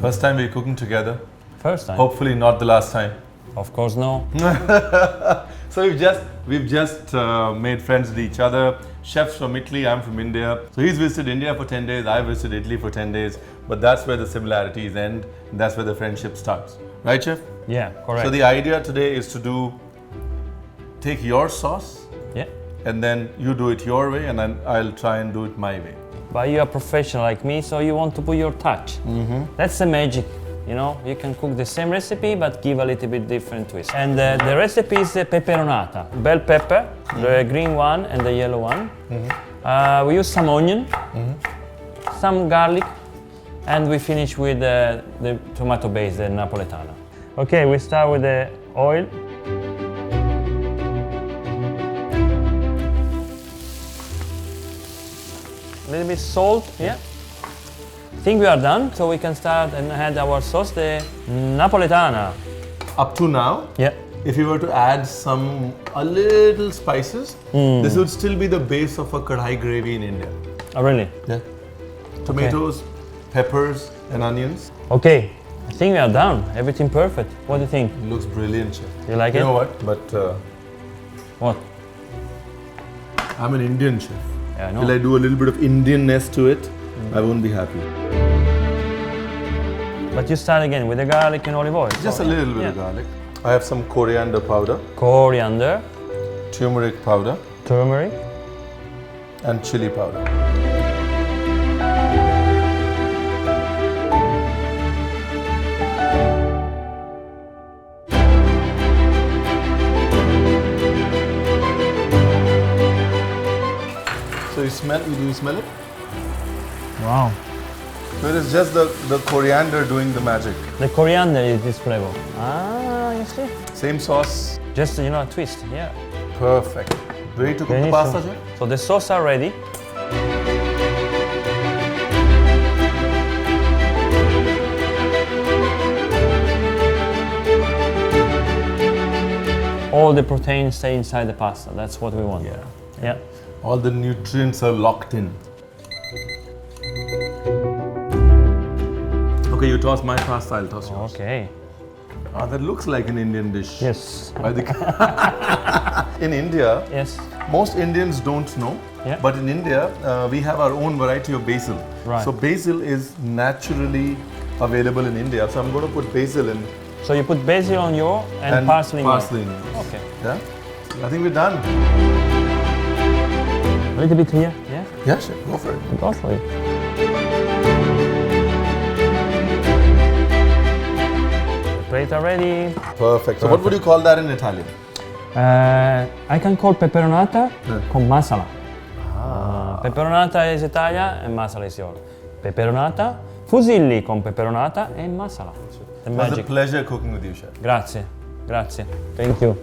First time we're cooking together. First time. Hopefully not the last time. Of course no. So we've just made friends with each other. Chefs from Italy, I'm from India. So he's visited India for 10 days, I visited Italy for 10 days. But that's where the similarities end. And that's where the friendship starts. Right, Chef? Yeah, correct. So the idea today is to take your sauce, Yeah. and then you do it your way, and then I'll try and do it my way. But you're a professional like me, so you want to put your touch. That's the magic. You know, you can cook the same recipe, but give a little bit different twist. And the recipe is peperonata. Bell pepper, the green one and the yellow one. We use some onion, some garlic, and we finish with the tomato base, the Napoletana. Okay, we start with the oil. A little bit salt, yeah. I think we are done, so we can start and add our sauce, the Napoletana. Up to now, Yeah. if you were to add a little spices, this would still be the base of a kadhai gravy in India. Oh, really? Yeah. Tomatoes, peppers, and onions. Okay, I think we are done. Everything perfect. What do you think? It looks brilliant, Chef. You like You it? know what? But What? I'm an Indian chef. Yeah, I know. Till I do a little bit of Indianness to it, I won't be happy. But you start again with the garlic and olive oil. Just so, a little bit yeah. of garlic. I have some coriander powder, Coriander, turmeric powder, turmeric. and chili powder. So do you smell it? Wow. So it is just the coriander doing the magic. The coriander is this flavor. Ah, you see? Same sauce. Just, you know, a twist, yeah. Perfect. Ready to cook the Finish. pasta, Chef? So the sauce are ready. All the proteins stay inside the pasta. That's what we want. Yeah. Yeah. All the nutrients are locked in. Okay, you toss my pasta, I'll toss yours. Okay. Ah, that looks like an Indian dish. Yes. By the in India, Yes. most Indians don't know, Yeah. but in India, we have our own variety of basil. Right. So basil is naturally available in India. So I'm going to put basil in So you put basil on your and parsley in yours. parsley in yours. Okay. Yeah? I think we're done. A little bit here. Yeah. Yeah, Chef, go for it. Go for it. The plate are ready. Perfect. So what would you call that in Italian? I can call peperonata Yeah. con masala. Peperonata is Italia and masala is yours. Peperonata, fusilli con peperonata e masala. The It was a magic. pleasure cooking with you, Chef. Grazie, grazie. Thank you.